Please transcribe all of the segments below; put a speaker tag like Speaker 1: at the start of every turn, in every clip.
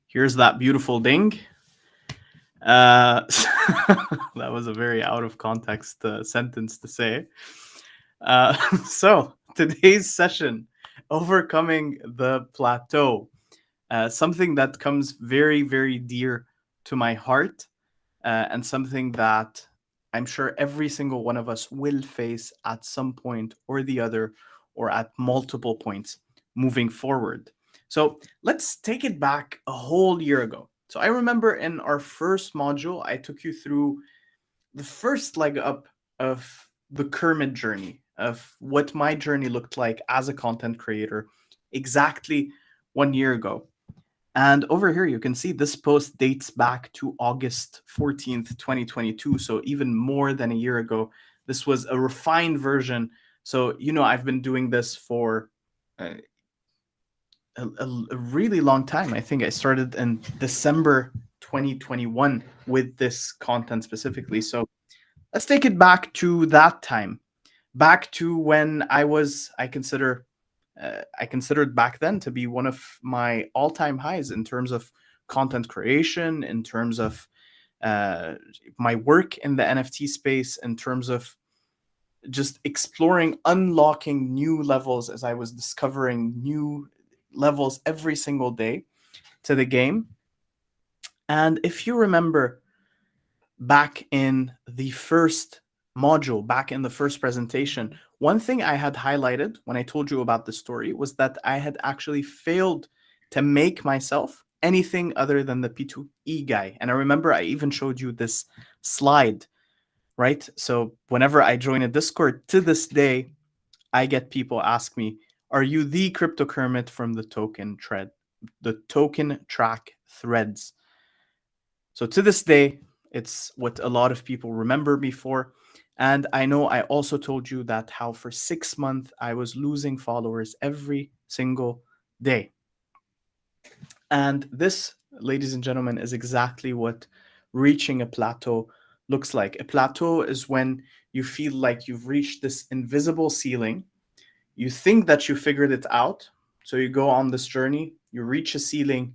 Speaker 1: Here's that beautiful ding. Uh, that was a very out of context sentence to say. So, today's session, overcoming the plateau, something that comes very, very dear to my heart, and something that I'm sure every single one of us will face at some point or the other, or at multiple points moving forward. So let's take it back a whole year ago. So I remember in our first module, I took you through the first leg up of the Kermit journey, of what my journey looked like as a content creator exactly 1 year ago. And over here, you can see this post dates back to August 14th, 2022. So even more than a year ago. This was a refined version. So, I've been doing this for uh, a really long time. I think I started in December 2021 with this content specifically. So let's take it back to that time, back to when I considered back then to be one of my all-time highs in terms of content creation, in terms of uh, my work in the NFT space, in terms of just exploring, unlocking new levels as I was discovering new levels every single day to the game. And if you remember back in the first module, back in the first presentation, one thing I had highlighted when I told you about the story was that I had actually failed to make myself anything other than the P2E guy. And I remember I even showed you this slide, right? So whenever I join a Discord to this day, I get people ask me, "Are you the crypto Kermit from the token track threads?" So to this day, it's what a lot of people remember me for. And I know I also told you that how for 6 months I was losing followers every single day. And this, ladies and gentlemen, is exactly what reaching a plateau looks like. A plateau is when you feel like you've reached this invisible ceiling. You think that you figured it out. So you go on this journey, you reach a ceiling,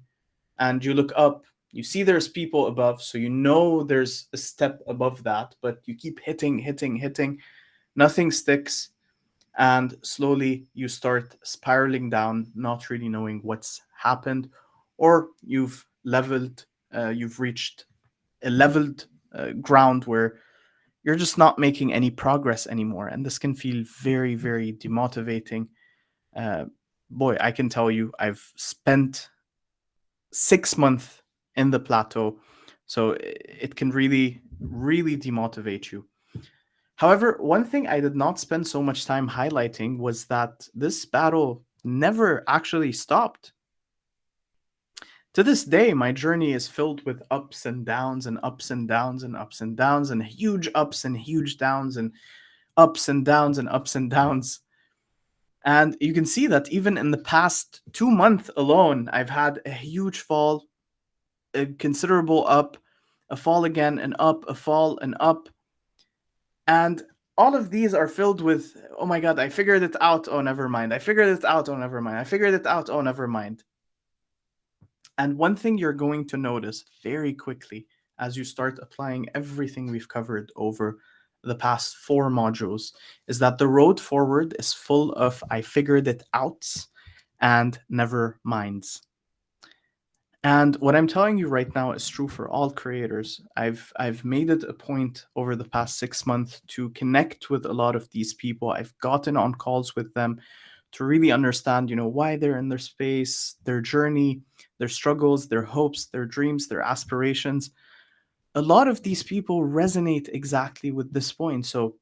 Speaker 1: and you look up, you see there's people above, so you know there's a step above that, but you keep hitting, nothing sticks, and slowly you start spiraling down, not really knowing what's happened, or you've reached a leveled ground where you're just not making any progress anymore, and this can feel very, very demotivating. Uh, Boy, I can tell you, I've spent 6 months in the plateau. So it can really, really demotivate you. However, one thing I did not spend so much time highlighting was that this battle never actually stopped. To this day, my journey is filled with ups and downs and ups and downs and ups and downs and huge ups and huge downs and ups and downs and ups and downs. And you can see that even in the past 2 months alone, I've had a huge fall, a considerable up, a fall again, an up, a fall, an up. And all of these are filled with, oh my God, I figured it out. Oh, never mind. I figured it out. Oh, never mind. I figured it out. Oh, never mind. And one thing you're going to notice very quickly as you start applying everything we've covered over the past 4 modules is that the road forward is full of I figured it outs and never minds. And what I'm telling you right now is true for all creators. I've made it a point over the past 6 months to connect with a lot of these people. I've gotten on calls with them to really understand, why they're in their space, their journey, their struggles, their hopes, their dreams, their aspirations. A lot of these people resonate exactly with this point. So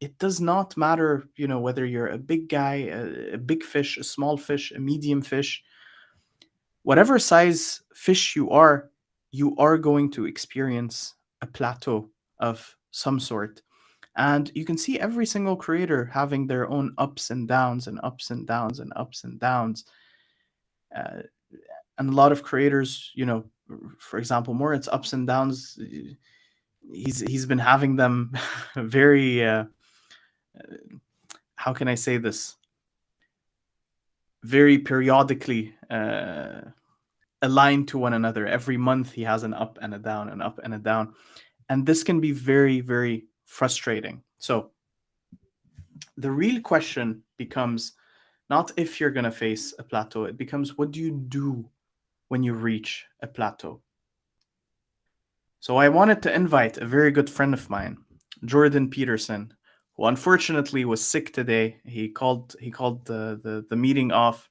Speaker 1: it does not matter, whether you're a big guy, a big fish, a small fish, a medium fish, whatever size fish you are going to experience a plateau of some sort. And you can see every single creator having their own ups and downs and ups and downs and ups and downs. Uh, and a lot of creators, for example, Moritz ups and downs, he's been having them very, how can I say this? Very periodically. aligned to one another. Every month he has an up and a down, an up and a down. And this can be very, very frustrating. So the real question becomes not if you're going to face a plateau, it becomes what do you do when you reach a plateau? So I wanted to invite a very good friend of mine, Jordan Peterson, who unfortunately was sick today. He called the meeting off.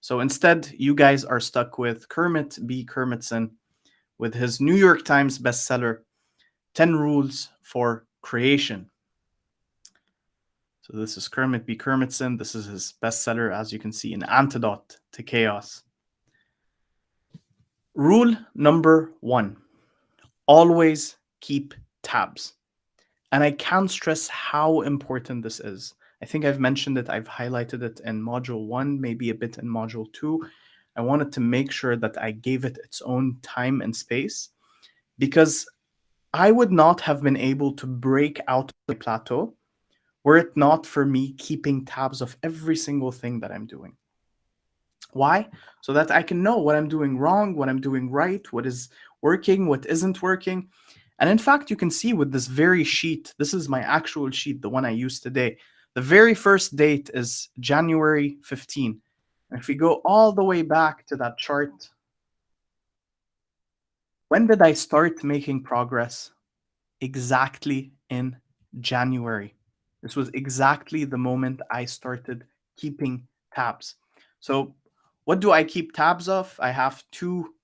Speaker 1: So instead, you guys are stuck with Kermit B. Kermitson with his New York Times bestseller, 10 Rules for Creation. So this is Kermit B. Kermitson. This is his bestseller, as you can see, An Antidote to Chaos. Rule number 1, always keep tabs. And I can't stress how important this is. I think I've mentioned it, I've highlighted it in module 1, maybe a bit in module 2. I wanted to make sure that I gave it its own time and space because I would not have been able to break out of the plateau were it not for me keeping tabs of every single thing that I'm doing. Why? So that I can know what I'm doing wrong, what I'm doing right, what is working, what isn't working. And in fact, you can see with this very sheet, this is my actual sheet, the one I used today. The very first date is January 15. And if we go all the way back to that chart, when did I start making progress? Exactly in January. This was exactly the moment I started keeping tabs. So, what do I keep tabs of? I have two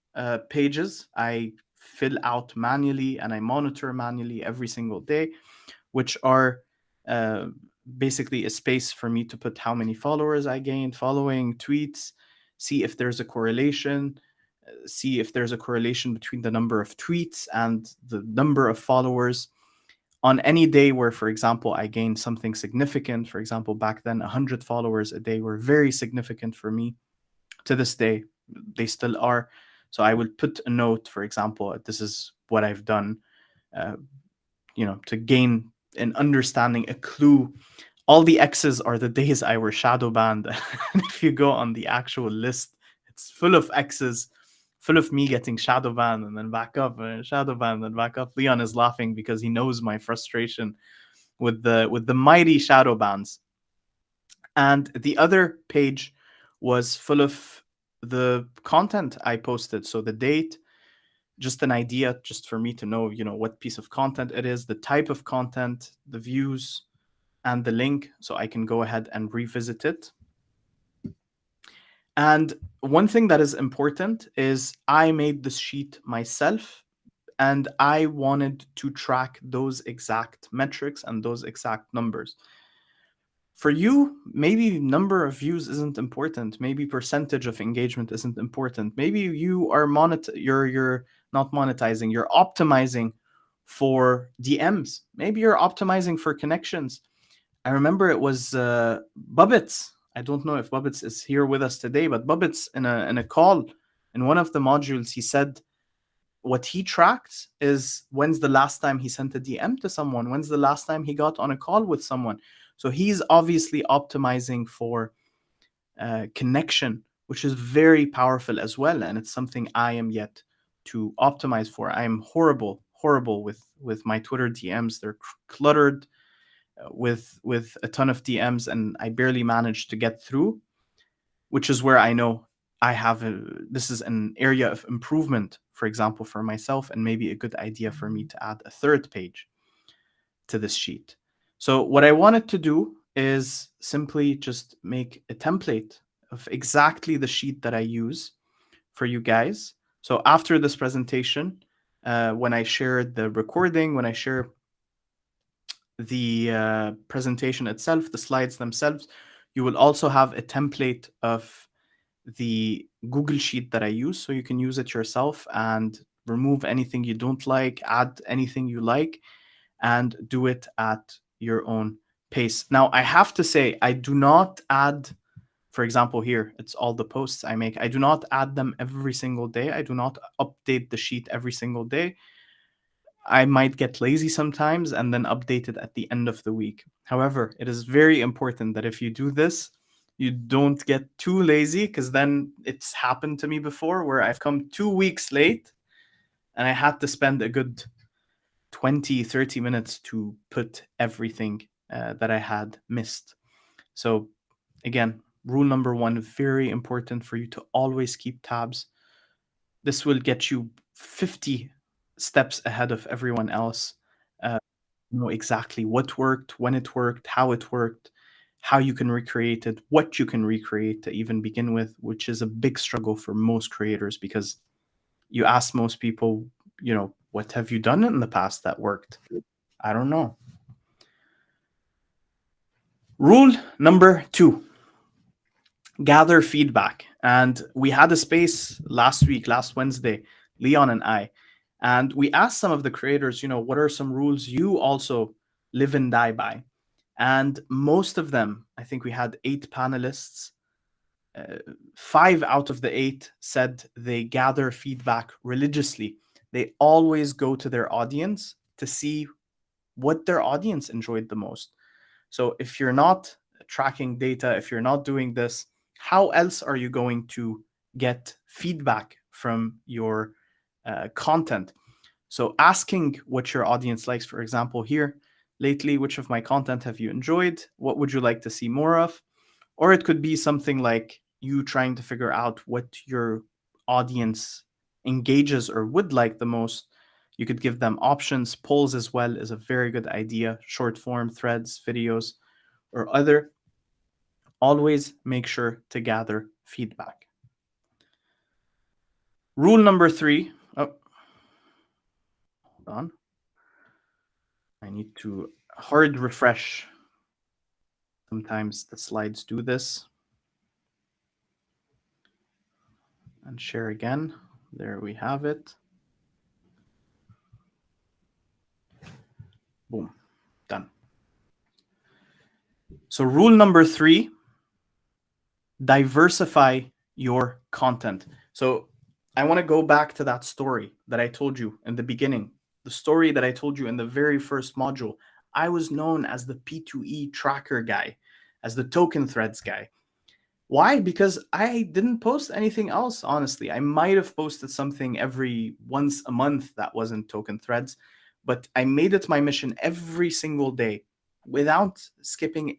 Speaker 1: pages I fill out manually and I monitor manually every single day, which are uh, basically a space for me to put how many followers I gained, following, tweets, see if there's a correlation, see if there's a correlation between the number of tweets and the number of followers on any day where, for example, I gained something significant. For example, back then 100 followers a day were very significant for me. To this day they still are. So I would put a note, for example, this is what I've done, uh, to gain an understanding, a clue. All the X's are the days I were shadow banned. And if you go on the actual list, it's full of X's, full of me getting shadow banned and then back up, and shadow banned and back up. Leon is laughing because he knows my frustration with the mighty shadow bans. And the other page was full of the content I posted. So the date, just an idea, just for me to know, what piece of content it is, the type of content, the views, and the link, so I can go ahead and revisit it. And one thing that is important is I made this sheet myself and I wanted to track those exact metrics and those exact numbers. For you, maybe number of views isn't important. Maybe percentage of engagement isn't important. Maybe you are you're not monetizing, you're optimizing for DMs. Maybe you're optimizing for connections. I remember it was Bubbits. I don't know if Bubbits is here with us today, but Bubbits in a call in one of the modules, he said what he tracked is when's the last time he sent a DM to someone, when's the last time he got on a call with someone. So he's obviously optimizing for connection, which is very powerful as well, and it's something I am yet to optimize for. I am horrible with my Twitter DMs. They're cluttered with a ton of DMs, and I barely manage to get through, which is where I know this is an area of improvement, for example, for myself, and maybe a good idea for me to add a third page to this sheet. So what I wanted to do is simply just make a template of exactly the sheet that I use for you guys. So after this presentation, when I share the recording, when I share the presentation itself, the slides themselves, you will also have a template of the Google Sheet that I use, so you can use it yourself and remove anything you don't like, add anything you like, and do it at your own pace. Now, I have to say, I do not add, for example, here, it's all the posts I make. I do not add them every single day. I do not update the sheet every single day. I might get lazy sometimes and then update it at the end of the week. However, it is very important that if you do this, You don't get too lazy, because then it's happened to me before where I've come 2 weeks late and I had to spend a good 20, 30 minutes to put everything that I had missed. So, again, rule number one, very important for you to always keep tabs. This will get you 50 steps ahead of everyone else. Uh, know exactly what worked, when it worked, how you can recreate it, what you can recreate to even begin with, which is a big struggle for most creators, because you ask most people, what have you done in the past that worked? I don't know. Rule number two, gather feedback. And we had a space last week, last Wednesday, Leon and I, and we asked some of the creators, what are some rules you also live and die by? And most of them, I think we had 8 panelists, 5 out of the 8 said they gather feedback religiously. They always go to their audience to see what their audience enjoyed the most. So if you're not tracking data, if you're not doing this, how else are you going to get feedback from your content? So asking what your audience likes, for example, here, lately, which of my content have you enjoyed? What would you like to see more of? Or it could be something like you trying to figure out what your audience engages or would like the most. You could give them options. Polls as well is a very good idea. Short form, threads, videos, or other. Always make sure to gather feedback. Rule number 3. Oh, hold on. I need to hard refresh. Sometimes the slides do this. And share again. There we have it. Boom. Done. So rule number 3, diversify your content. So I want to go back to that story that I told you in the beginning. The story that I told you in the very first module. I was known as the P2E tracker guy, as the token threads guy. Why? Because I didn't post anything else, honestly. I might have posted something every once a month that wasn't token threads, but I made it my mission every single day without skipping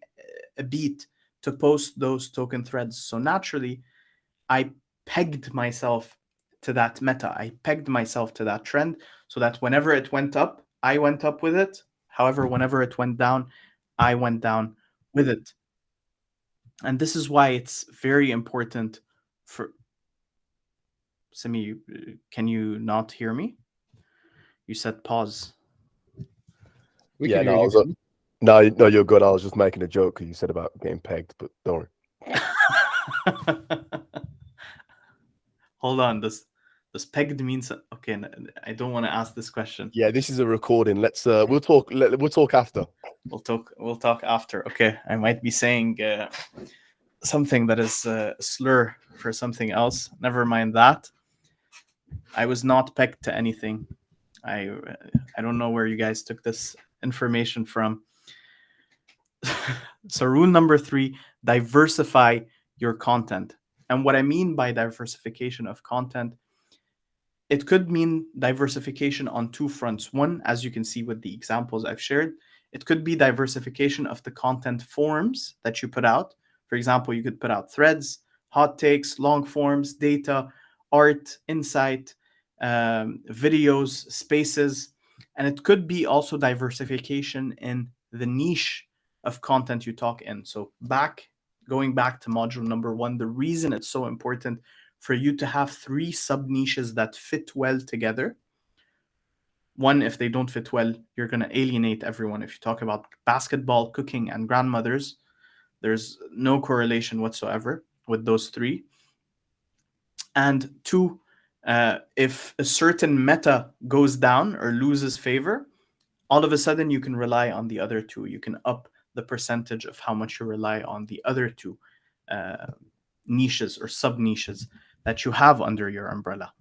Speaker 1: a beat to post those token threads. So naturally, I pegged myself to that meta. I pegged myself to that trend so that whenever it went up, I went up with it. However, whenever it went down, I went down with it. And this is why it's very important for Simi. Can you not hear me? You said pause.
Speaker 2: We
Speaker 3: Yeah,
Speaker 2: can hear
Speaker 3: no, I
Speaker 2: you.
Speaker 3: was, no, you're good. I was just making a joke because you said about getting pegged, but don't worry.
Speaker 1: Hold on. Does pegged means okay? I don't want to ask this question.
Speaker 3: Yeah, this is a recording. Let's we'll talk. We'll talk after.
Speaker 1: We'll talk after. Okay, I might be saying something that is a slur for something else. Never mind that. I was not pegged to anything. I don't know where you guys took this information from. So rule number 3, diversify your content. And what I mean by diversification of content, it could mean diversification on 2 fronts. One, as you can see with the examples I've shared, it could be diversification of the content forms that you put out. For example, you could put out threads, hot takes, long forms, data, art, insight, videos, spaces. And it could be also diversification in the niche of content you talk in. So going back to module number 1, the reason it's so important for you to have 3 sub niches that fit well together. One, if they don't fit well, you're going to alienate everyone. If you talk about basketball, cooking, and grandmothers, there's no correlation whatsoever with those 3. And 2, if a certain meta goes down or loses favor, all of a sudden you can rely on the other 2. You can up the percentage of how much you rely on the other 2 niches or sub niches that you have under your umbrella.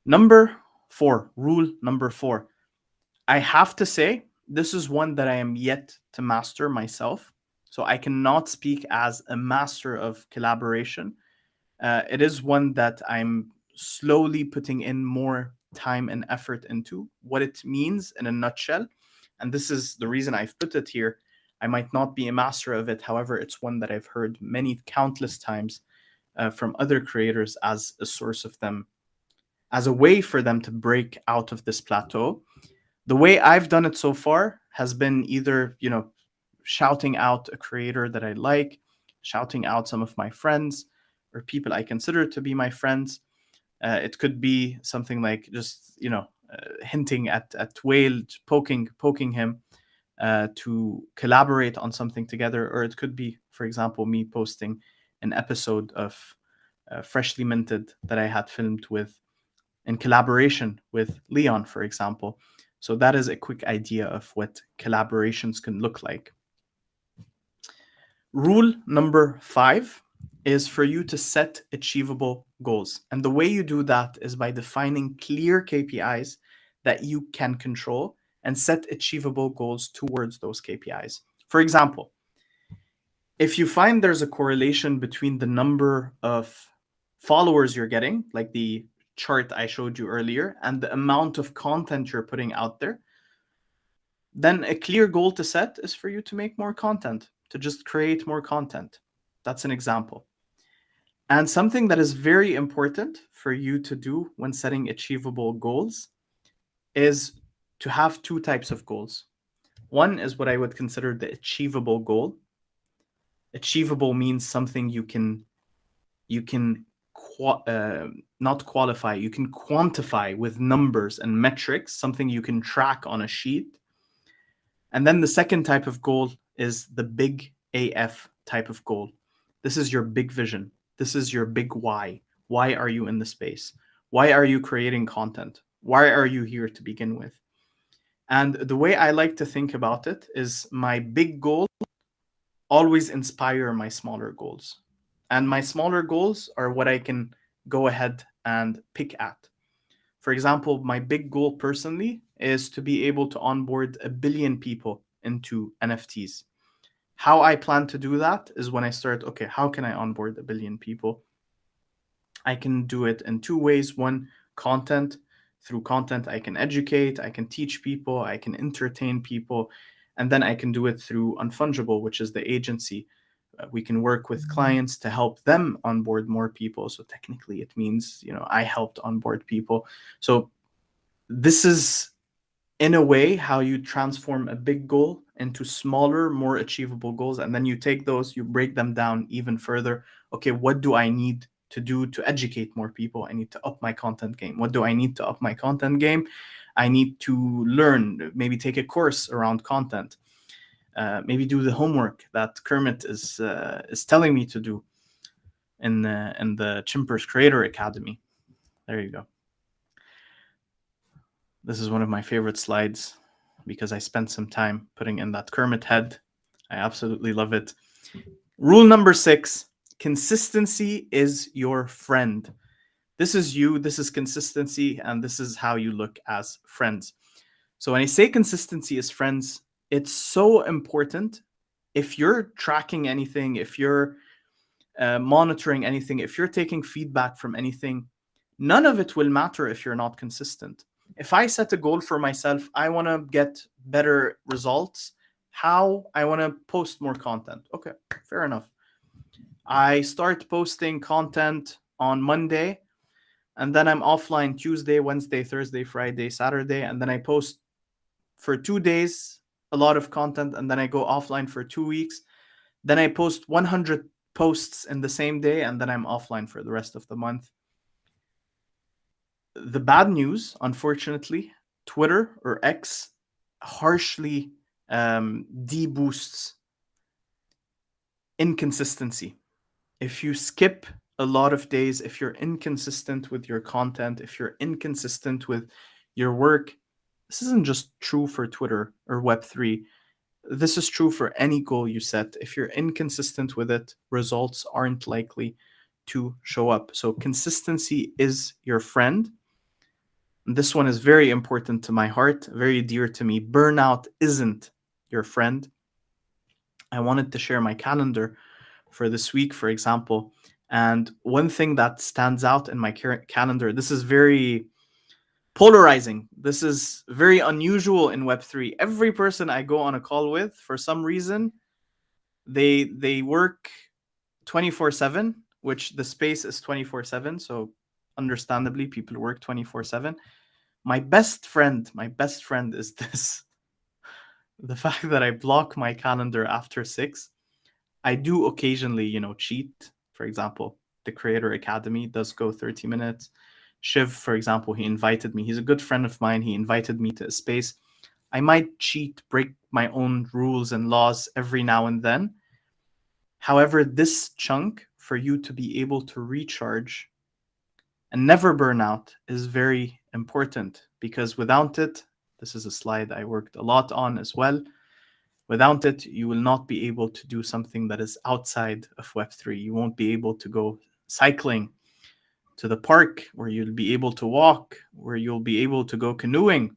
Speaker 1: Number 4, rule number 4. I have to say, this is one that I am yet to master myself. So I cannot speak as a master of collaboration. It is one that I'm slowly putting in more time and effort into, what it means in a nutshell. And this is the reason I've put it here. I might not be a master of it. However, it's one that I've heard many countless times from other creators as a source of them, as a way for them to break out of this plateau. The way I've done it so far has been either, shouting out a creator that I like, shouting out some of my friends or people I consider to be my friends. It could be something like just, hinting at Whale, poking him to collaborate on something together. Or it could be, for example, me posting an episode of Freshly Minted that I had filmed in collaboration with Leon, for example. So that is a quick idea of what collaborations can look like. Rule number 5 is for you to set achievable goals. And the way you do that is by defining clear KPIs that you can control and set achievable goals towards those KPIs. For example, if you find there's a correlation between the number of followers you're getting, like the chart I showed you earlier, and the amount of content you're putting out there, then a clear goal to set is for you to make more content, to just create more content. That's an example. And something that is very important for you to do when setting achievable goals is to have 2 types of goals. One is what I would consider the achievable goal. Achievable means something you can not qualify, you can quantify with numbers and metrics, something you can track on a sheet. And then the second type of goal is the big AF type of goal. This is your big vision. This is your big why. Why are you in the space? Why are you creating content? Why are you here to begin with? And the way I like to think about it is my big goal always inspire my smaller goals. And my smaller goals are what I can go ahead and pick at. For example, my big goal personally is to be able to onboard 1 billion people into NFTs. How I plan to do that is when I start, okay, how can I onboard 1 billion people? I can do it in 2 ways. One, content. Through content, I can educate, I can teach people, I can entertain people. And then I can do it through Unfungible, which is the agency. We can work with clients to help them onboard more people. So technically it means, I helped onboard people. So this is, in a way, how you transform a big goal into smaller, more achievable goals. And then you take those, you break them down even further. Okay, what do I need to do to educate more people? I need to up my content game. What do I need to up my content game? I need to learn, maybe take a course around content. Maybe do the homework that Kermit is telling me to do in the Chimpers Creator Academy. There you go. This is one of my favorite slides because I spent some time putting in that Kermit head. I absolutely love it. Rule number 6, consistency is your friend. This is you, this is consistency, and this is how you look as friends. So when I say consistency is friends, it's so important. If you're tracking anything, if you're monitoring anything, if you're taking feedback from anything, none of it will matter if you're not consistent. If I set a goal for myself, I want to get better results. How? I want to post more content. Okay, fair enough. I start posting content on Monday, and then I'm offline Tuesday, Wednesday, Thursday, Friday, Saturday, and then I post for 2 days a lot of content, and then I go offline for 2 weeks. Then I post 100 posts in the same day, and then I'm offline for the rest of the month. The bad news, unfortunately, Twitter or X harshly deboosts inconsistency. If you skip a lot of days, if you're inconsistent with your content, if you're inconsistent with your work, this isn't just true for Twitter or Web3. This is true for any goal you set. If you're inconsistent with it, results aren't likely to show up. So consistency is your friend. This one is very important to my heart, very dear to me. Burnout isn't your friend. I wanted to share my calendar for this week, for example. And one thing that stands out in my calendar, this is very polarizing. This is very unusual in Web3. Every person I go on a call with, for some reason, they work 24/7, which the space is 24/7. So understandably, people work 24/7. My best friend is this. The fact that I block my calendar after 6. I do occasionally, cheat. For example, the Creator Academy does go 30 minutes. Shiv, for example, he invited me. He's a good friend of mine. He invited me to a space. I might cheat, break my own rules and laws every now and then. However, this chunk for you to be able to recharge and never burn out is very important, because without it, this is a slide I worked a lot on as well. Without it, you will not be able to do something that is outside of Web3. You won't be able to go cycling to the park, where you'll be able to walk, where you'll be able to go canoeing.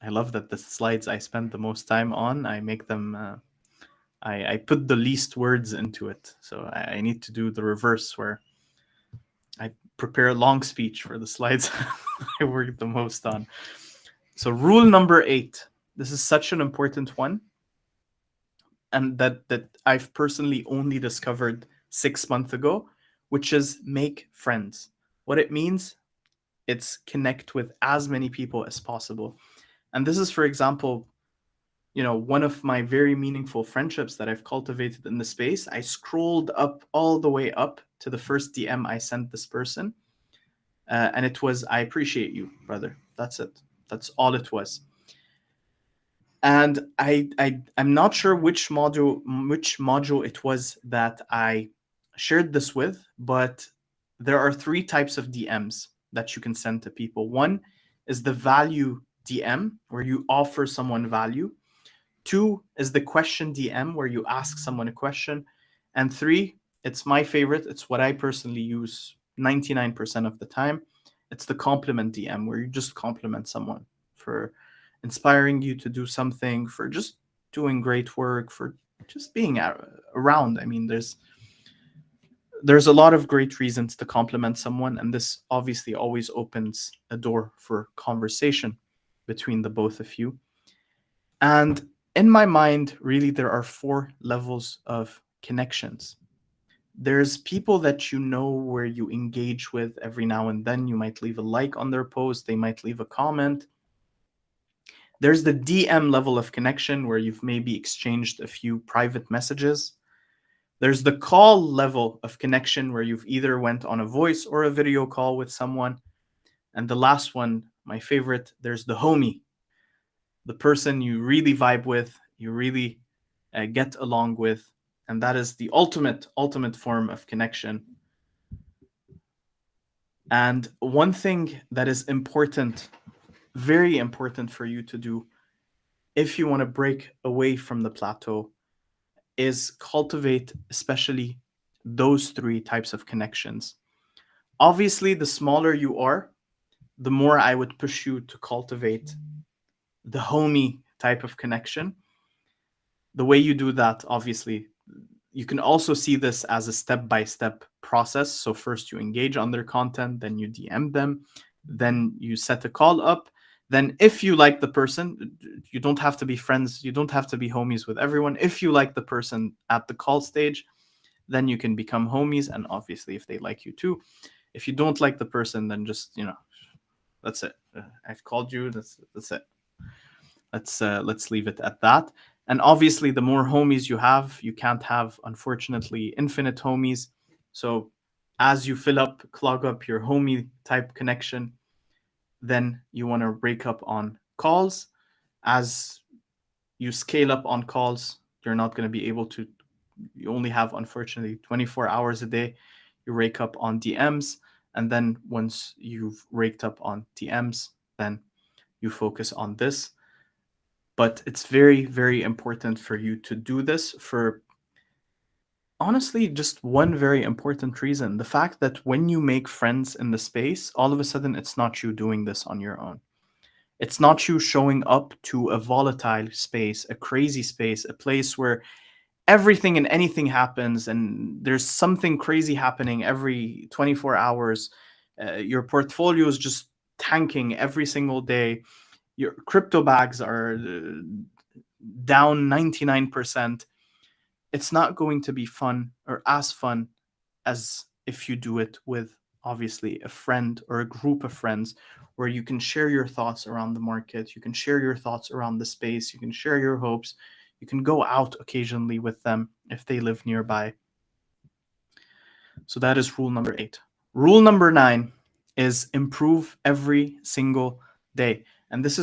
Speaker 1: I love that the slides I spend the most time on, I make them, I put the least words into it. So I need to do the reverse, where I prepare a long speech for the slides I work the most on. So rule number 8, this is such an important one, and that I've personally only discovered 6 months ago, which is make friends. What it means, it's connect with as many people as possible. And this is, for example, one of my very meaningful friendships that I've cultivated in the space. I scrolled up all the way up to the first DM I sent this person, and it was, "I appreciate you, brother." That's it. That's all it was. And I'm not sure which module it was that I shared this with, but there are 3 types of DMs that you can send to people. One is the value DM, where you offer someone value. 2 is the question DM, where you ask someone a question. And 3, it's my favorite, it's what I personally use 99% of the time. It's the compliment DM, where you just compliment someone for inspiring you to do something, for just doing great work, for just being around. I mean, there's a lot of great reasons to compliment someone, and this obviously always opens a door for conversation between the both of you. And in my mind, really, there are 4 levels of connections. There's people that where you engage with every now and then. You might leave a like on their post, they might leave a comment. There's the DM level of connection, where you've maybe exchanged a few private messages. There's the call level of connection, where you've either went on a voice or a video call with someone. And the last one, my favorite, there's the homie, the person you really vibe with, you really get along with. And that is the ultimate form of connection. And one thing that is important, very important for you to do if you want to break away from the plateau, is cultivate especially those 3 types of connections. Obviously, the smaller you are, the more I would push you to cultivate the homie type of connection. The way you do that, obviously, you can also see this as a step-by-step process. So first you engage on their content, then you DM them, then you set a call up. Then if you like the person, you don't have to be friends, you don't have to be homies with everyone. If you like the person at the call stage, then you can become homies. And obviously, if they like you too. If you don't like the person, then just, that's it. I've called you. That's it. Let's leave it at that. And obviously, the more homies you have, you can't have, unfortunately, infinite homies. So as you clog up your homie type connection, then you want to break up on calls. As you scale up on calls, you're not going to be able to, you only have, unfortunately, 24 hours a day. You rake up on DMs. And then once you've raked up on DMs, then you focus on this. But it's very, very important for you to do this for, honestly, just one very important reason. The fact that when you make friends in the space, all of a sudden it's not you doing this on your own. It's not you showing up to a volatile space, a crazy space, a place where everything and anything happens and there's something crazy happening every 24 hours. Your portfolio is just tanking every single day. Your crypto bags are down 99%. It's not going to be fun or as fun as if you do it with obviously a friend or a group of friends where you can share your thoughts around the market, you can share your thoughts around the space, you can share your hopes, you can go out occasionally with them if they live nearby. So that is rule number 8. Rule number 9 is improve every single day. And this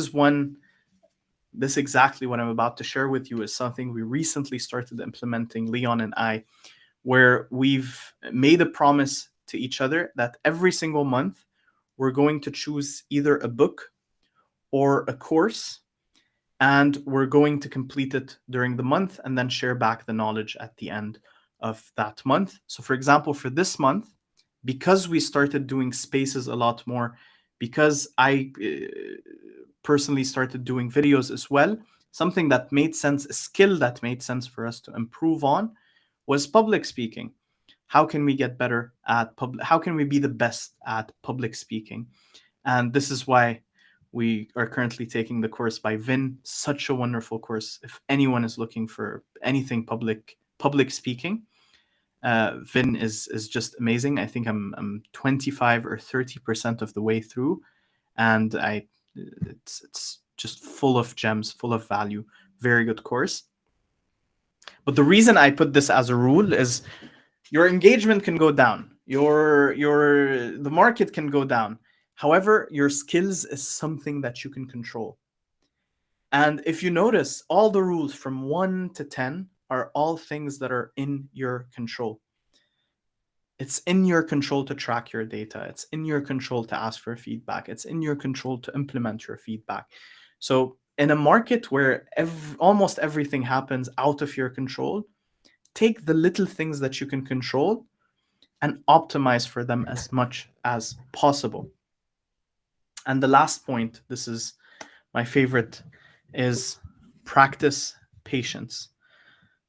Speaker 1: exactly what I'm about to share with you is something we recently started implementing, Leon and I, where we've made a promise to each other that every single month we're going to choose either a book or a course, and we're going to complete it during the month and then share back the knowledge at the end of that month. So, for example, for this month, because we started doing spaces a lot more, because I personally started doing videos as well, something that made sense, a skill that made sense for us to improve on was public speaking. How can we get better at how can we be the best at public speaking? And this is why we are currently taking the course by Vin, such a wonderful course. If anyone is looking for anything public speaking, Vin is just amazing. I think I'm 25 or 30% of the way through, and it's just full of gems, full of value. Very good course. But the reason I put this as a rule is your engagement can go down, the market can go down. However, your skills is something that you can control. And if you notice, all the rules from 1 to 10 are all things that are in your control. It's in your control to track your data. It's in your control to ask for feedback. It's in your control to implement your feedback. So in a market where almost everything happens out of your control, take the little things that you can control and optimize for them as much as possible. And the last point, this is my favorite, is practice patience.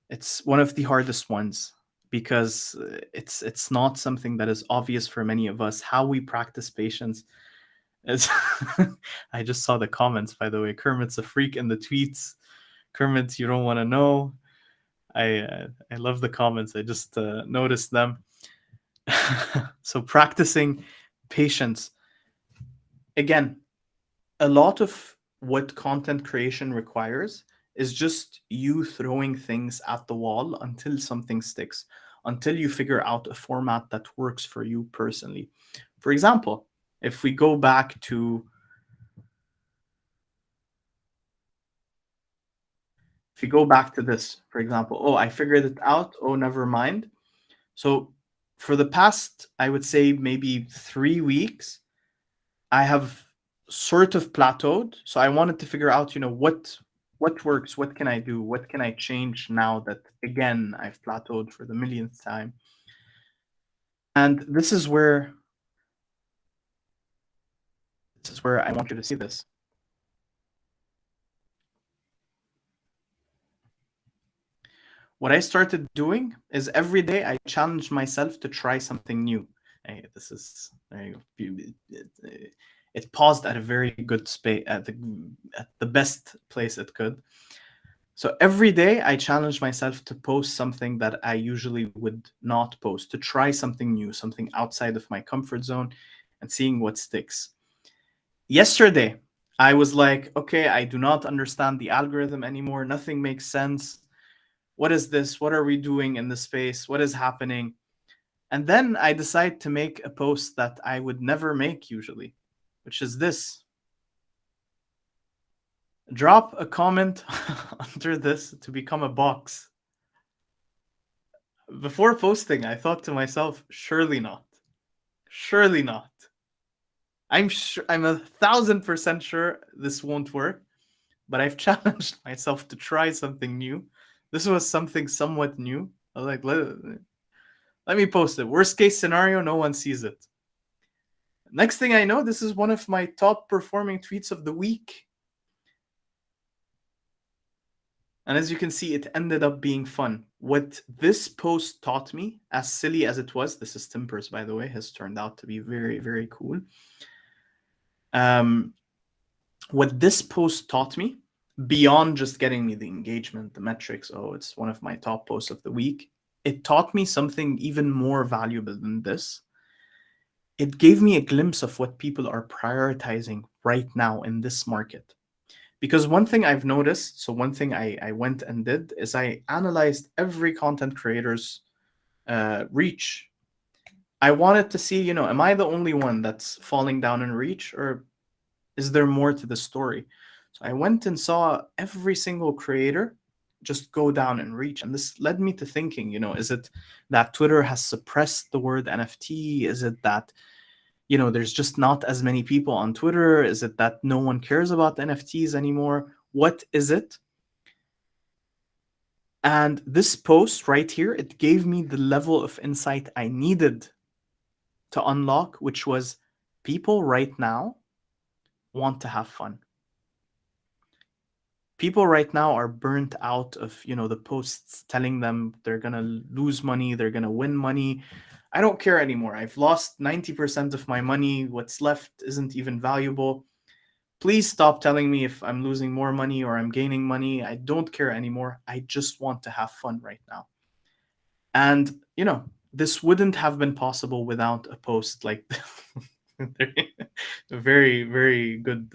Speaker 1: It's one of the hardest ones because it's not something that is obvious for many of us. How we practice patience is I just saw the comments, by the way. Kermit's a freak in the tweets. Kermit, you don't want to know. I love the comments. I just noticed them. So practicing patience. Again, a lot of what content creation requires is just you throwing things at the wall until something sticks, until you figure out a format that works for you personally. For example, if we go back to this, for example, oh, I figured it out. Oh, never mind. So for the past, I would say maybe 3 weeks, I have sort of plateaued. So I wanted to figure out, what works, what can I do, what can I change now that again I've plateaued for the millionth time. And this is where I want you to see this. What I started doing is every day I challenged myself to try something new. Hey, there you go. It paused at a very good space, at the best place it could. So every day I challenge myself to post something that I usually would not post, to try something new, something outside of my comfort zone, and seeing what sticks. Yesterday, I was like, okay, I do not understand the algorithm anymore. Nothing makes sense. What is this? What are we doing in the space? What is happening? And then I decide to make a post that I would never make usually, which is this. Drop a comment under this to become a box. Before posting, I thought to myself, surely not. Surely not. I'm 1,000% sure this won't work, but I've challenged myself to try something new. This was something somewhat new. I was like, let me post it. Worst case scenario, no one sees it. Next thing I know, this is one of my top performing tweets of the week. And as you can see, it ended up being fun. What this post taught me, as silly as it was, this is Timpers, by the way, has turned out to be very, very cool. What this post taught me, beyond just getting me the engagement, the metrics, oh, it's one of my top posts of the week, it taught me something even more valuable than this. It gave me a glimpse of what people are prioritizing right now in this market. Because one thing I've noticed, so one thing I went and did is I analyzed every content creator's reach. I wanted to see, am I the only one that's falling down in reach, or is there more to the story? So I went and saw every single creator just go down in reach. And this led me to thinking, is it that Twitter has suppressed the word NFT? Is it that there's just not as many people on Twitter? Is it that no one cares about NFTs anymore? What is it? And this post right here, it gave me the level of insight I needed to unlock, which was people right now want to have fun. People right now are burnt out of, the posts telling them they're going to lose money, they're going to win money. I don't care anymore. I've lost 90% of my money. What's left isn't even valuable. Please stop telling me if I'm losing more money or I'm gaining money. I don't care anymore. I just want to have fun right now. And, this wouldn't have been possible without a post like a very, very good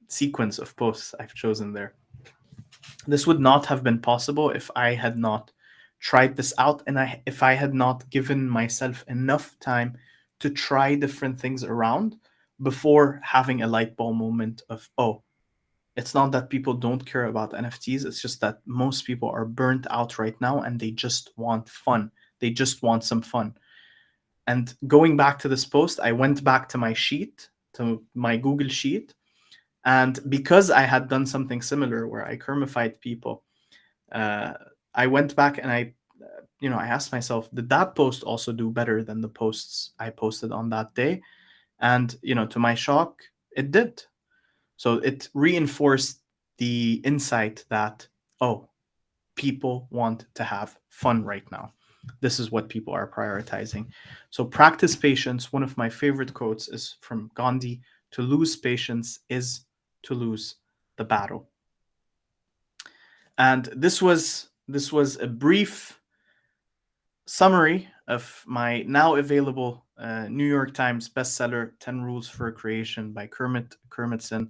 Speaker 1: sequence of posts I've chosen there. This would not have been possible if I had not tried this out, and if I had not given myself enough time to try different things around before having a light bulb moment of, oh, it's not that people don't care about NFTs, it's just that most people are burnt out right now and they just want fun. They just want some fun. And going back to this post, I went back to my sheet, to my Google sheet, and because I had done something similar where I kermified people, I went back and I asked myself, did that post also do better than the posts I posted on that day? And, to my shock, it did. So it reinforced the insight that, oh, people want to have fun right now. This is what people are prioritizing. So practice patience. One of my favorite quotes is from Gandhi: to lose patience is to lose the battle. And this was a brief summary of my now available New York Times bestseller, 10 Rules for Creation by Kermit Kermitson.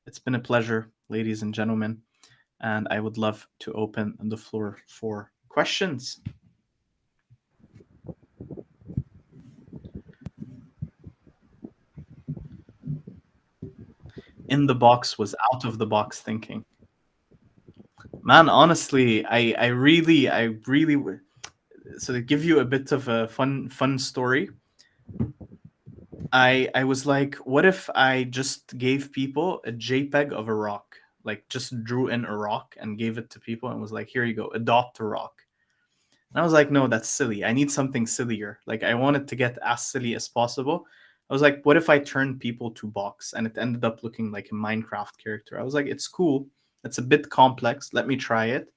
Speaker 1: It's been a pleasure, ladies and gentlemen, and I would love to open the floor for questions. In the box was out of the box thinking. Man, honestly, I really, so to give you a bit of a fun story, I was like, what if I just gave people a JPEG of a rock? Like, just drew in a rock and gave it to people and was like, here you go, adopt a rock. And I was like, no, that's silly. I need something sillier. Like, I wanted to get as silly as possible. I was like, what if I turned people to box? And it ended up looking like a Minecraft character. I was like, it's cool. It's a bit complex. Let me try it.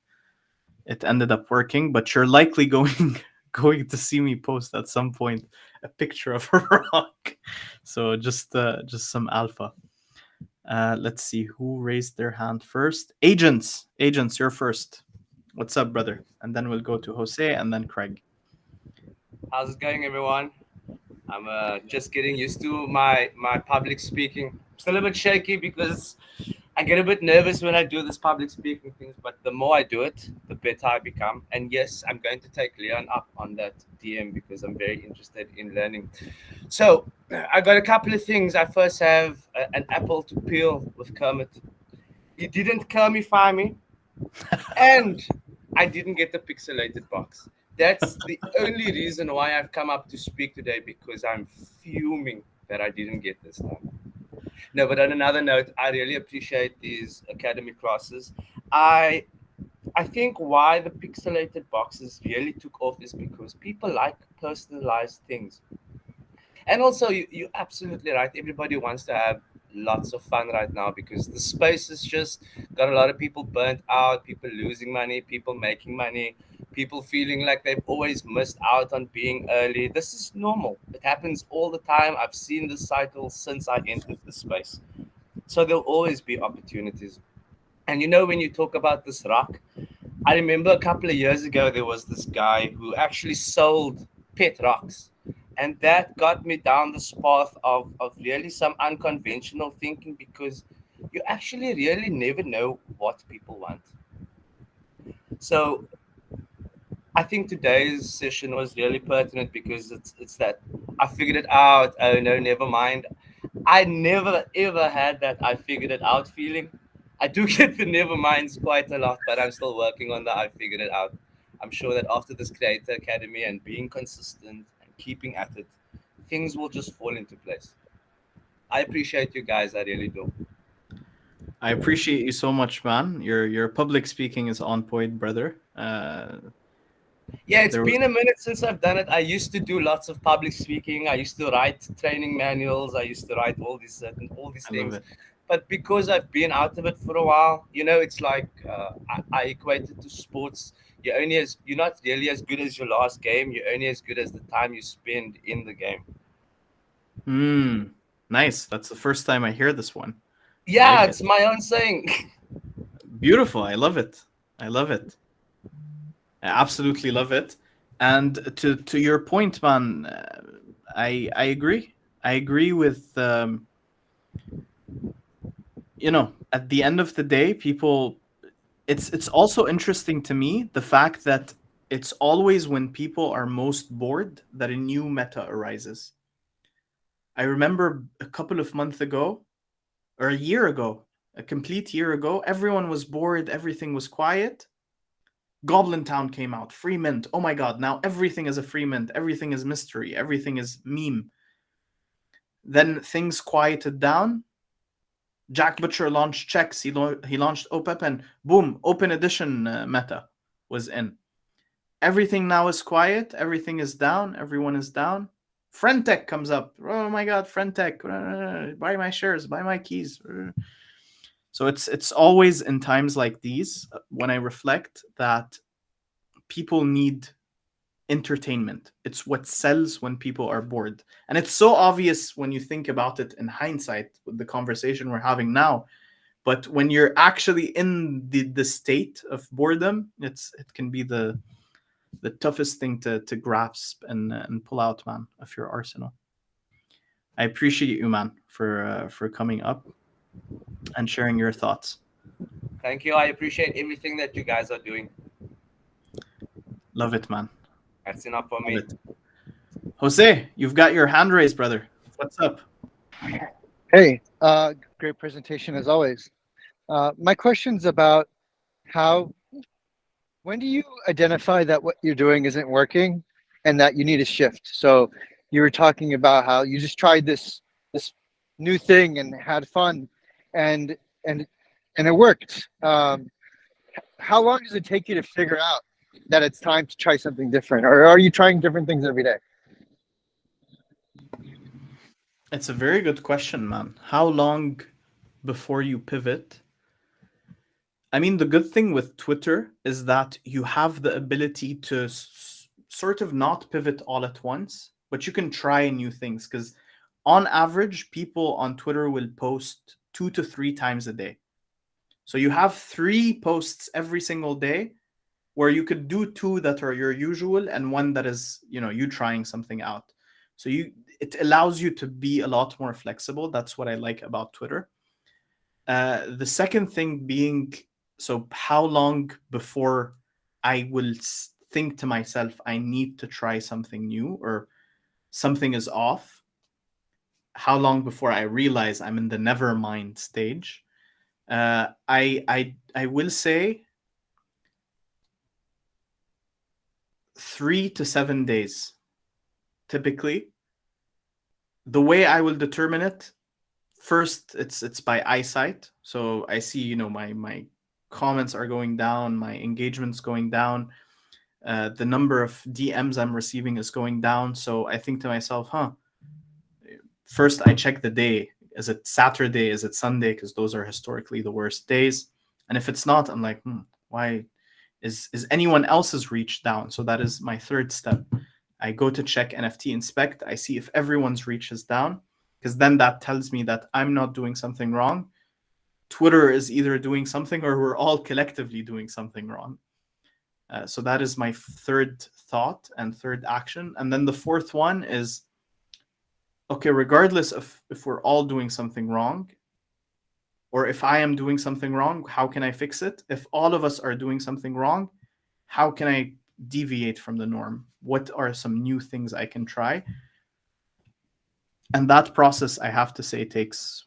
Speaker 1: It ended up working, but you're likely going to see me post at some point a picture of a rock. So just some alpha. Let's see who raised their hand first. Agents, you're first. What's up, brother? And then we'll go to Jose and then Craig.
Speaker 2: How's it going, everyone? I'm just getting used to my public speaking. Still a bit shaky because I get a bit nervous when I do this public speaking things, but the more I do it, the better I become. And yes, I'm going to take Leon up on that DM because I'm very interested in learning. So I got a couple of things. I first have an apple to peel with Kermit. He didn't kermify me, and I didn't get the pixelated box. That's the only reason why I've come up to speak today, because I'm fuming that I didn't get this done. No, but on another note, I really appreciate these academy classes. I I think why the pixelated boxes really took off is because people like personalized things. And also, you're absolutely right. Everybody wants to have lots of fun right now because the space has just got a lot of people burnt out, people losing money, people making money, people feeling like they've always missed out on being early. This is normal. It happens all the time. I've seen this cycle since I entered the space. So there'll always be opportunities. And when you talk about this rock, I remember a couple of years ago there was this guy who actually sold pet rocks. And that got me down this path of really some unconventional thinking because you actually really never know what people want. So I think today's session was really pertinent because it's that I figured it out. Oh no, never mind. I never ever had that I figured it out feeling. I do get the never minds quite a lot, but I'm still working on the I figured it out. I'm sure that after this Creator Academy and being consistent and keeping at it, things will just fall into place. I appreciate you guys, I really do.
Speaker 1: I appreciate you so much, man. Your public speaking is on point, brother.
Speaker 2: Yeah, it's
Speaker 1: There,
Speaker 2: been a minute since I've done it. I used to do lots of public speaking. I used to write training manuals. I used to write all these
Speaker 1: I love
Speaker 2: things.
Speaker 1: it.
Speaker 2: But because I've been out of it for a while, it's like I equate it to sports. You're not really as good as your last game. You're only as good as the time you spend in the game.
Speaker 1: Nice. That's the first time I hear this one. I
Speaker 2: Yeah,
Speaker 1: like it.
Speaker 2: it's my own saying.
Speaker 1: Beautiful. I love it. I love it. I absolutely love it. And to your point, man, I agree. I agree with at the end of the day, people. It's also interesting to me the fact that it's always when people are most bored that a new meta arises. I remember a couple of months ago, or a year ago, a complete year ago, everyone was bored, everything was quiet. Goblin Town came out, free mint. Oh my god, now everything is a free mint, everything is mystery, everything is meme. Then things quieted down. Jack Butcher launched checks, he launched OPEP, and boom, open edition meta was in. Everything now is quiet, everything is down, everyone is down. Friendtech comes up. Oh my god, Friendtech, buy my shares, buy my keys. So it's always in times like these when I reflect that people need entertainment. It's what sells when people are bored. And it's so obvious when you think about it in hindsight with the conversation we're having now. But when you're actually in the state of boredom, it can be the toughest thing to grasp and pull out, man, of your arsenal. I appreciate you, man, for coming up and sharing your thoughts.
Speaker 2: Thank you. I appreciate everything that you guys are doing.
Speaker 1: Love it, man.
Speaker 2: That's enough for
Speaker 1: Love
Speaker 2: me.
Speaker 1: it. Jose, you've got your hand raised, brother. What's up?
Speaker 4: Hey, great presentation as always. My question's about how, when do you identify that what you're doing isn't working and that you need a shift? So you were talking about how you just tried this new thing and had fun, and and and it worked. How long does it take you to figure out that it's time to try something different, or are you trying different things every day?
Speaker 1: It's a very good question, man. How long before you pivot? I mean, the good thing with Twitter is that you have the ability to sort of not pivot all at once, but you can try new things because on average, people on Twitter will post 2 to 3 times a day. So you have 3 posts every single day where you could do two that are your usual and one that is, you trying something out. So it allows you to be a lot more flexible. That's what I like about Twitter. The second thing being, so how long before I will think to myself, I need to try something new or something is off? How long before I realize I'm in the never mind stage? I will say 3 to 7 days typically. The way I will determine it, first it's by eyesight. So I see, my comments are going down, my engagement's going down, the number of DMs I'm receiving is going down. So I think to myself, first I check the day. Is it Saturday? Is it Sunday? Because those are historically the worst days. And if it's not, I'm like, why is anyone else's reach down? So that is my third step. I go to check NFT inspect. I see if everyone's reach is down, because then that tells me that I'm not doing something wrong. Twitter is either doing something or we're all collectively doing something wrong. So that is my third thought and third action. And then the fourth one is, okay, regardless of if we're all doing something wrong, or if I am doing something wrong, how can I fix it? If all of us are doing something wrong, how can I deviate from the norm? What are some new things I can try? And that process, I have to say, takes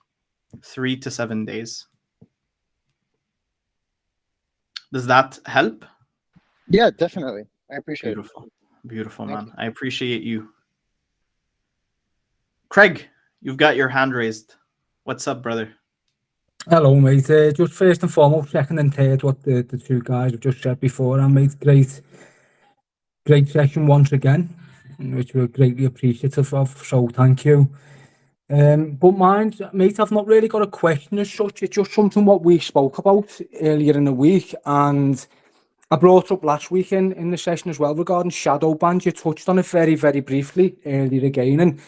Speaker 1: 3 to 7 days. Does that help?
Speaker 4: Yeah, definitely. I appreciate
Speaker 1: Beautiful. Beautiful,
Speaker 4: Thank
Speaker 1: man.
Speaker 4: you.
Speaker 1: I appreciate you. Craig, you've got your hand raised. What's up, brother?
Speaker 5: Hello, mate. Just first and foremost, second and third, what the two guys have just said before, and mate, great session once again, which we're greatly appreciative of. So thank you. But mine, mate, I've not really got a question as such. It's just something what we spoke about earlier in the week, and I brought up last week in the session as well regarding shadow bans. You touched on it very, very briefly earlier again,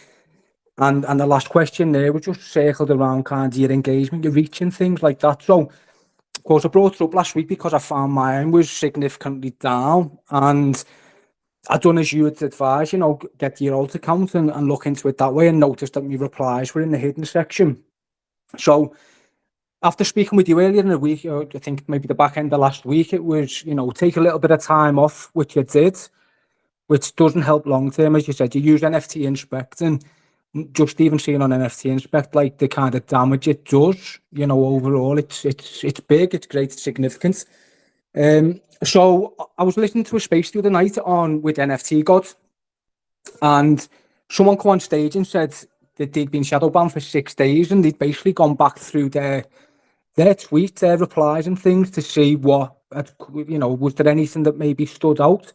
Speaker 5: and the last question there was just circled around kind of your engagement, your reach and things like that. So, of course, I brought it up last week because I found mine was significantly down, and I done as you would advise, you know, get your alt account and look into it that way, and noticed that my replies were in the hidden section. So after speaking with you earlier in the week, I think maybe the back end of last week, it was, you know, take a little bit of time off, which you did, which doesn't help long term. As you said, you use NFT Inspect, and just even seeing on NFT Inspect, like the kind of damage it does, you know, overall, it's big, it's great, it's significant. So I was listening to a space the other night with NFT God, and someone come on stage and said that they'd been shadow banned for 6 days, and they'd basically gone back through their tweets, their replies and things to see what, you know, was there anything that maybe stood out.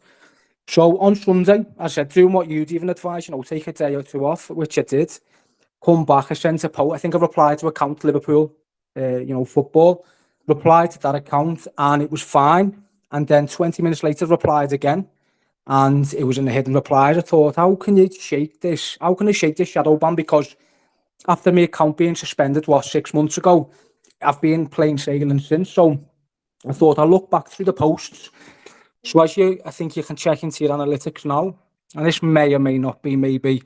Speaker 5: So on Sunday, I said, doing what you'd even advise, you know, take a day or two off, which I did. Come back, I sent a post. I think I replied to account Liverpool, you know, football. Replied to that account, and it was fine. And then 20 minutes later, replied again, and it was in the hidden replies. I thought, how can you shake this? How can I shake this shadow ban? Because after my account being suspended, 6 months ago, I've been plain sailing since. So I thought I'll look back through the posts. So I think you can check into your analytics now, and this may or may not be maybe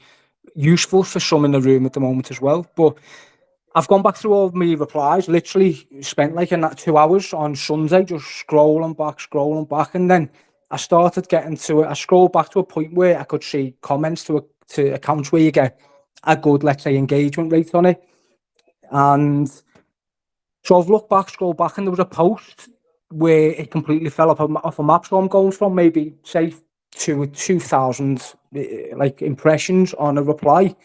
Speaker 5: useful for some in the room at the moment as well. But I've gone back through all of my replies, literally spent like 2 hours on Sunday just scrolling back, and then I started getting to it. I scrolled back to a point where I could see comments to accounts where you get a good, let's say, engagement rate on it. And so I've scrolled back, and there was a post where it completely fell off a map. So I'm going from maybe, say, 2,000 like impressions on a reply,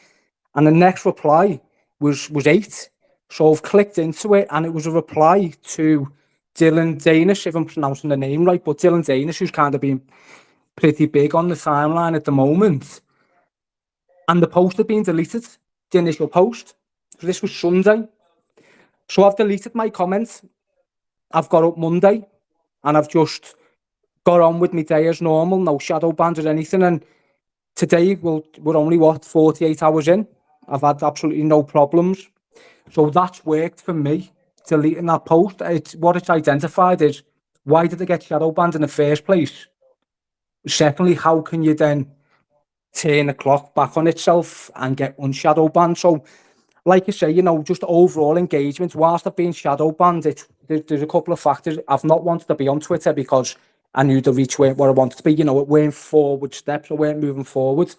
Speaker 5: and the next reply was 8. So I've clicked into it, and it was a reply to Dylan Danish, if I'm pronouncing the name right, but Dylan Danish, who's kind of been pretty big on the timeline at the moment. And the post had been deleted, the initial post. So this was Sunday. So I've deleted my comments. I've got up Monday, and I've just got on with my day as normal, no shadow bans or anything. And today, we're only, 48 hours in. I've had absolutely no problems. So that's worked for me, deleting that post. What it's identified is, why did they get shadow banned in the first place? Secondly, how can you then turn the clock back on itself and get unshadow banned? So, like you say, you know, just overall engagement, whilst I've been shadow banned, there's a couple of factors. I've not wanted to be on Twitter because I knew the reach weren't where I wanted to be. You know, it weren't forward steps, I weren't moving forward.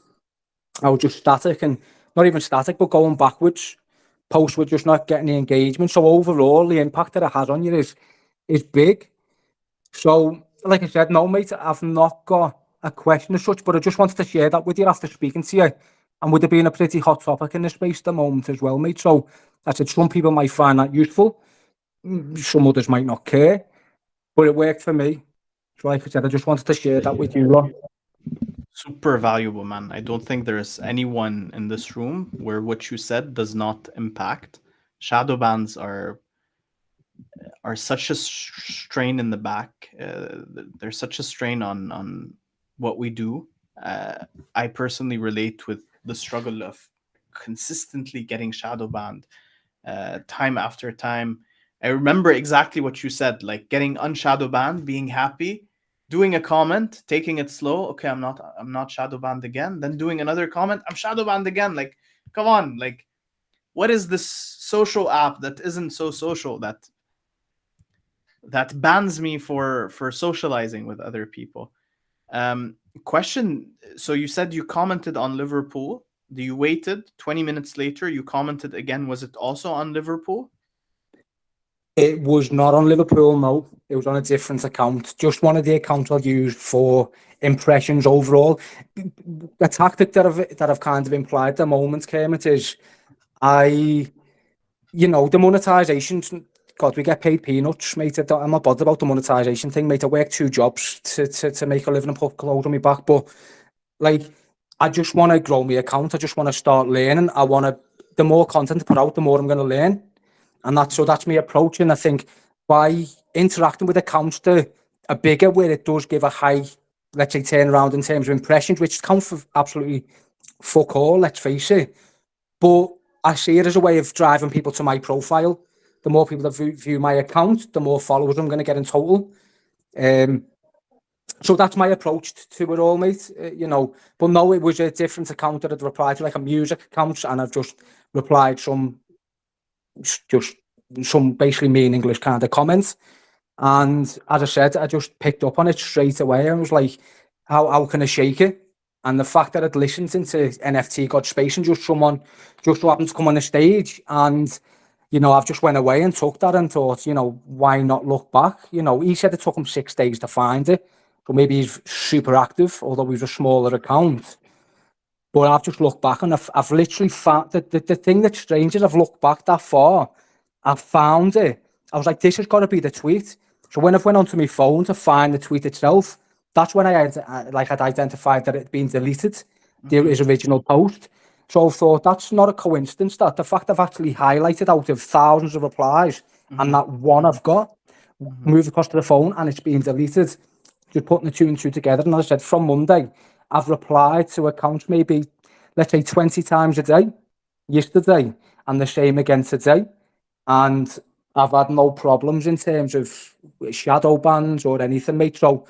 Speaker 5: I was just static, and not even static, but going backwards. Posts were just not getting the engagement. So overall, the impact that it has on you is big. So, like I said, no, mate, I've not got a question as such, but I just wanted to share that with you after speaking to you. And with it being a pretty hot topic in the space at the moment as well, mate. So I said some people might find that useful. Some others might not care. but it worked for me. So like I said, I just wanted to share that with you lot.
Speaker 1: Super valuable, man. I don't think there's anyone in this room where what you said does not impact. Shadow bans are such a strain in the back. There's such a strain on what we do. I personally relate with the struggle of consistently getting shadow banned time after time. I remember exactly what you said, like getting unshadow banned, being happy, doing a comment, taking it slow. Okay, I'm not shadow banned again. Then doing another comment, I'm shadow banned again. Like, come on, like, what is this social app that isn't so social that bans me for socializing with other people? Question. So you said you commented on Liverpool. You waited 20 minutes later, you commented again. Was it also on Liverpool?
Speaker 5: It was not on Liverpool, no. It was on a different account. Just one of the accounts I'll use for impressions overall. The tactic that I've kind of implied at the moment, Kermit, is the monetization. God, we get paid peanuts, mate. I'm not bothered about the monetization thing, mate. I work 2 jobs to make a living and put clothes on my back. But like, I just want to grow my account. I just want to start learning. The more content I put out, the more I'm going to learn. And that's my approach. And I think by interacting with accounts that are bigger, where it does give a high, let's say, turnaround in terms of impressions, which count for absolutely fuck all, let's face it. But I see it as a way of driving people to my profile. The more people that view my account, the more followers I'm going to get in total. So that's my approach to it all, mate. But no, it was a different account that I'd replied to, like a music account, and I've just replied some basically meaningless kind of comments. And as I said, I just picked up on it straight away. I was like, how can I shake it? And the fact that I'd listened into NFT God Space and just so happened to come on the stage, and I've just went away and took that and thought, why not look back? He said it took him 6 days to find it, so maybe he's super active, although he's a smaller account. But I've just looked back and I've literally found the thing that's strange is I've looked back that far, I've found it. I was like, this has got to be the tweet. So when I went onto my phone to find the tweet itself, that's when I'd identified that it had been deleted, his original post. So I thought, that's not a coincidence, that the fact I've actually highlighted out of thousands of replies and that one I've got moved across to the phone and it's been deleted. Just putting the 2 and 2 together. And as I said, from Monday, I've replied to accounts maybe, let's say, 20 times a day yesterday, and the same again today. And I've had no problems in terms of shadow bans or anything, mate. So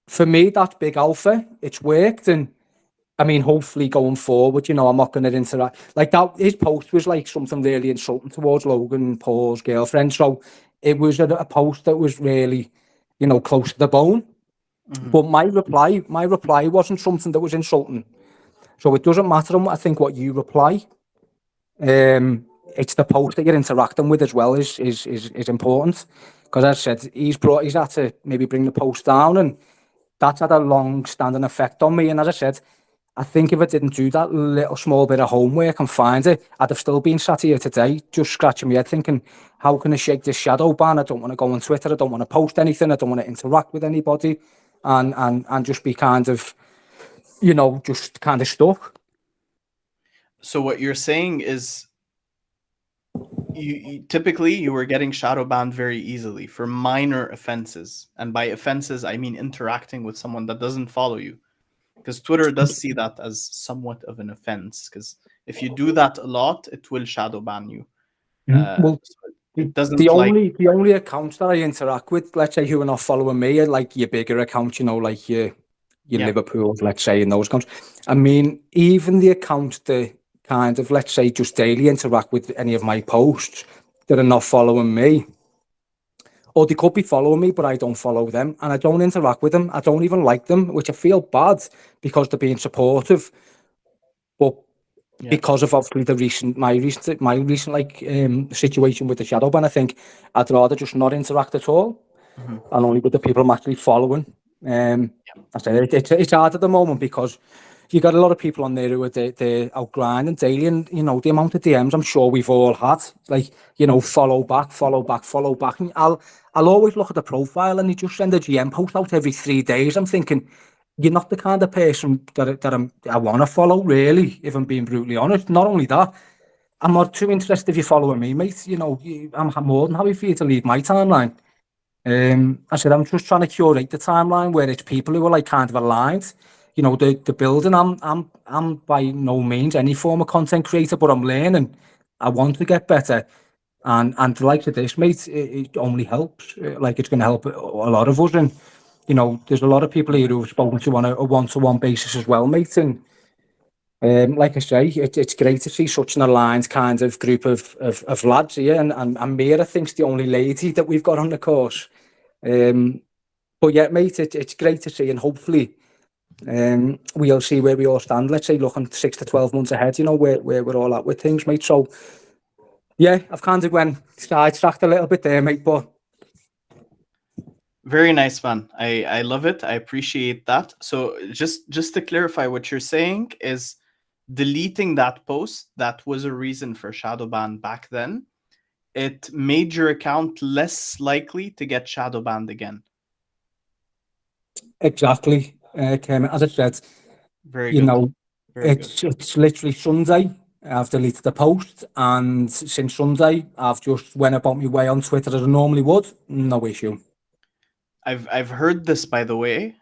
Speaker 5: for me, that's big alpha. It's worked. And I mean, hopefully going forward, I'm not going to interact. Like that, his post was like something really insulting towards Logan Paul's girlfriend. So it was a post that was really, close to the bone. But my reply wasn't something that was insulting. So it doesn't matter, I think, what you reply. It's the post that you're interacting with as well is important. Because as I said, he's had to maybe bring the post down, and that's had a long-standing effect on me. And as I said, I think if I didn't do that little small bit of homework and find it, I'd have still been sat here today, just scratching my head thinking, how can I shake this shadow ban? I don't want to go on Twitter. I don't want to post anything. I don't want to interact with anybody. And just be kind of, just kind of stuck.
Speaker 1: So what you're saying is you typically were getting shadow banned very easily for minor offenses. And by offenses, I mean interacting with someone that doesn't follow you. Because Twitter does see that as somewhat of an offense. Because if you do that a lot, it will shadow ban you.
Speaker 5: Well,
Speaker 1: so it doesn't
Speaker 5: the only accounts that I interact with, let's say, who are not following me, are like your bigger accounts, like your Liverpool, let's say, in those accounts. I mean, even the accounts that kind of, let's say, just daily interact with any of my posts that are not following me, or they could be following me, but I don't follow them, and I don't interact with them. I don't even like them, which I feel bad because they're being supportive. But because of obviously my recent like situation with the shadow ban, I think I'd rather just not interact at all, and only with the people I'm actually following. I say it's hard at the moment because you got a lot of people on there who are they're out grinding daily, and you know the amount of DMs I'm sure we've all had, like, you know, follow back, and I'll always look at the profile, and they just send a GM post out every 3 days. I'm thinking, you're not the kind of person I want to follow, really, if I'm being brutally honest. Not only that, I'm not too interested if you're following me, mate. You know, I'm more than happy for you to leave my timeline. I said, I'm just trying to curate the timeline where it's people who are like kind of aligned. You know, the building. I'm by no means any form of content creator, but I'm learning. I want to get better, and the likes of this, mate, it only helps. Like, it's going to help a lot of us, and you know, there's a lot of people here who've spoken to on a one-to-one basis as well, mate. And like I say, it's great to see such an aligned kind of group of lads here, and Mira thinks the only lady that we've got on the course. But yeah, mate, it's great to see, and hopefully we'll see where we all stand. Let's say looking 6 to 12 months ahead, you know, where we're all at with things, mate. So yeah, I've kind of went sidetracked a little bit there, mate, but
Speaker 1: Very nice, man. I love it. I appreciate that. So just to clarify, what you're saying is deleting that post that was a reason for shadow ban back then. It made your account less likely to get shadow banned again.
Speaker 5: exactly, Kim, as I said,
Speaker 1: Very
Speaker 5: you
Speaker 1: good.
Speaker 5: know,
Speaker 1: Very good.
Speaker 5: it's literally Sunday. I've deleted the post, and since Sunday, I've just went about my way on Twitter as I normally would. No issue.
Speaker 1: I've heard this, by the way.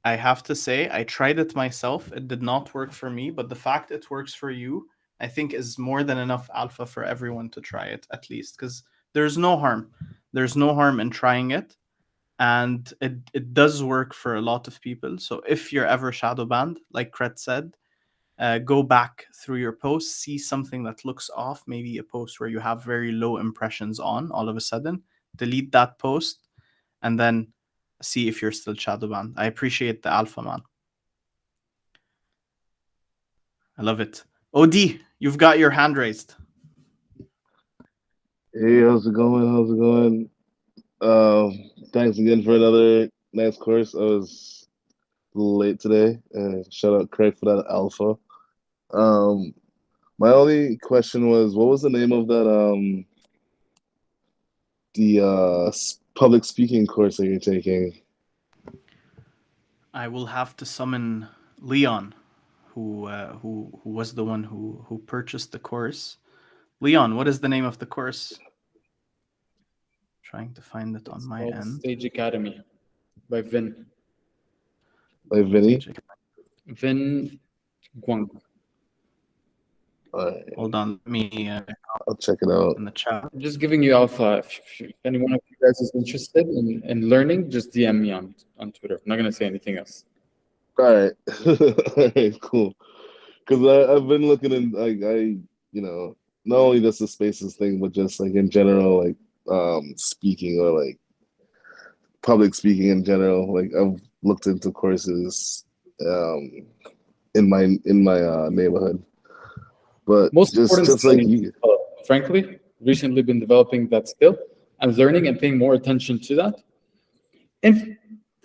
Speaker 1: I have to say, I tried it myself. It did not work for me, but the fact it works for you, I think, is more than enough alpha for everyone to try it, at least, because there's no harm. There's no harm in trying it, and it does work for a lot of people. So if you're ever shadow banned, like Kret said, go back through your posts, see something that looks off, maybe a post where you have very low impressions on, all of a sudden, delete that post, and then see if you're still shadow banned. I appreciate the alpha, man. I love it. OD, you've got your hand raised.
Speaker 6: Hey, how's it going? How's it going? Thanks again for another nice course. I was a little late today, and shout out Craig for that alpha. Um, my only question was, what was the name of that public speaking course that you're taking?
Speaker 1: I will have to summon Leon, who was the one who purchased the course. Leon, what is the name of the course? Trying to find it on my end.
Speaker 7: Stage Academy by Vin.
Speaker 6: By Vinny?
Speaker 7: Vin Guang.
Speaker 1: Hold on, let me
Speaker 6: I'll check it out
Speaker 1: in the chat.
Speaker 7: I'm just giving you alpha. If anyone of you guys is interested in learning, just DM me on Twitter. I'm not gonna say anything else.
Speaker 6: All right. All right, cool. Because I've been looking in, like, you know, not only just the spaces thing, but just like in general, like speaking or like public speaking in general. Like, I've looked into courses in my neighborhood, but
Speaker 7: Most
Speaker 6: just
Speaker 7: important
Speaker 6: like
Speaker 7: thing,
Speaker 6: you,
Speaker 7: frankly, recently been developing that skill and learning and paying more attention to that. And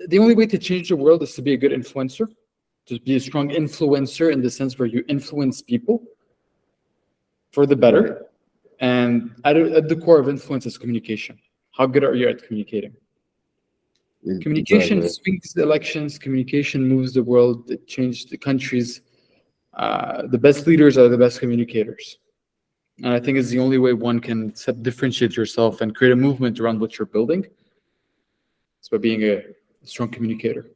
Speaker 7: the only way to change the world is to be a good influencer, to be a strong influencer in the sense where you influence people for the better. And at the core of influence is communication. How good are you at communicating? Communication
Speaker 6: exactly.
Speaker 7: swings the elections. Communication moves the world. It changed the countries. The best leaders are the best communicators. And I think it's the only way one can differentiate yourself and create a movement around what you're building. It's by being a strong communicator.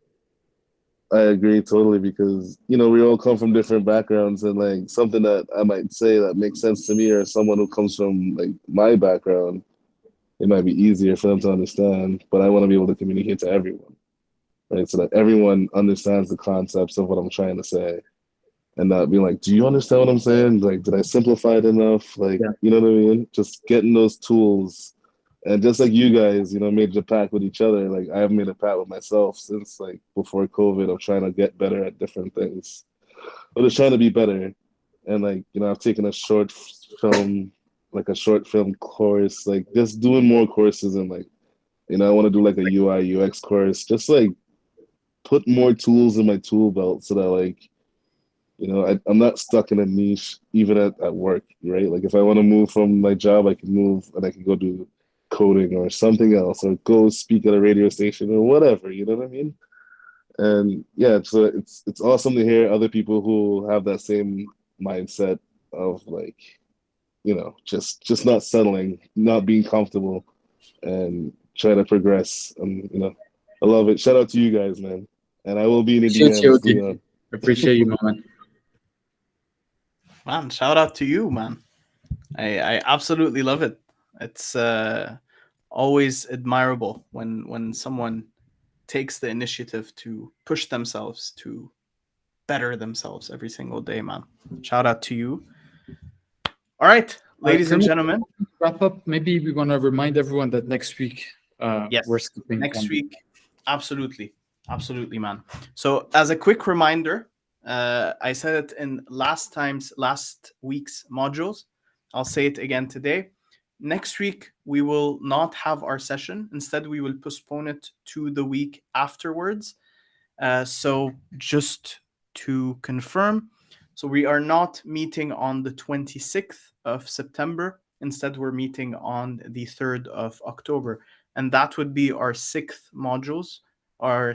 Speaker 6: I agree totally, because you know we all come from different backgrounds, and like something that I might say that makes sense to me or someone who comes from like my background, it might be easier for them to understand. But I want to be able to communicate to everyone, right? So that everyone understands the concepts of what I'm trying to say, and not being like, "Do you understand what I'm saying? Like, did I simplify it enough? Like,
Speaker 7: Yeah.
Speaker 6: you know what I mean? Just getting those tools." And just like you guys, you know, made your pact with each other, like I've made a pact with myself since like before COVID of trying to get better at different things. But just trying to be better. And like, you know, I've taken a short film course, like just doing more courses, and like, you know, I want to do like a UI UX course, just like put more tools in my tool belt so that like I'm not stuck in a niche even at work, right? Like if I want to move from my job, I can move and I can go do coding or something else, or go speak at a radio station or whatever. You know what I mean? And yeah, so it's awesome to hear other people who have that same mindset of like, just not settling, not being comfortable, and try to progress. And I love it. Shout out to you guys, man. And I will be in the
Speaker 7: Appreciate you,
Speaker 6: DMs,
Speaker 7: OG.
Speaker 6: Leon.
Speaker 7: Appreciate you, man.
Speaker 1: Man, shout out to you, man. I absolutely love it. It's always admirable when someone takes the initiative to push themselves to better themselves every single day, man. Shout out to you. All right, ladies and gentlemen.
Speaker 7: Wrap up. Maybe we want to remind everyone that next week
Speaker 1: Yes,
Speaker 7: we're skipping
Speaker 1: next
Speaker 7: one
Speaker 1: week. Absolutely, man. So as a quick reminder, I said it in last week's modules. I'll say it again today. Next week we will not have our session. Instead, we will postpone it to the week afterwards. So just to confirm, so we are not meeting on the 26th of September. Instead, we're meeting on the 3rd of October. And that would be our sixth module, our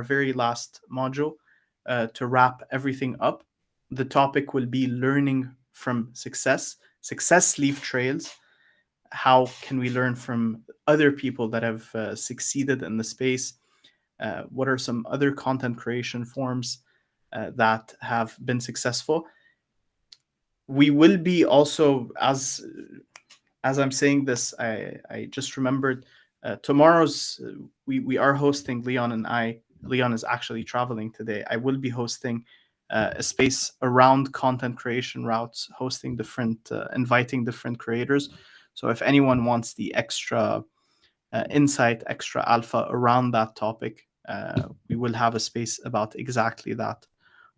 Speaker 1: very last module, to wrap everything up. The topic will be learning from success leaf trails. How can we learn from other people that have succeeded in the space? What are some other content creation forms that have been successful? We will be also, as I'm saying this, I just remembered tomorrow's we are hosting, Leon and I. Leon is actually traveling today. I will be hosting a space around content creation routes, inviting different creators. So if anyone wants the extra insight, extra alpha around that topic, we will have a space about exactly that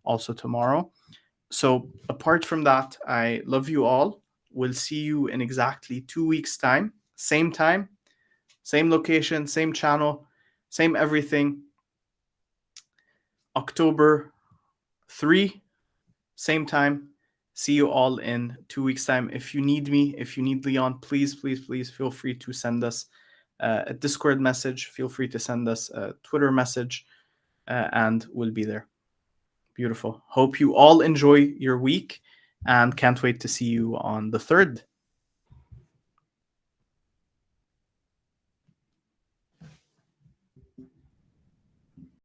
Speaker 1: also tomorrow. So apart from that, I love you all. We'll see you in exactly 2 weeks' time, same location, same channel, same everything. October 3, same time. See you all in 2 weeks' time. If you need me, if you need Leon, please feel free to send us a Discord message. Feel free to send us a Twitter message, and we'll be there. Beautiful. Hope you all enjoy your week, and can't wait to see you on the 3rd.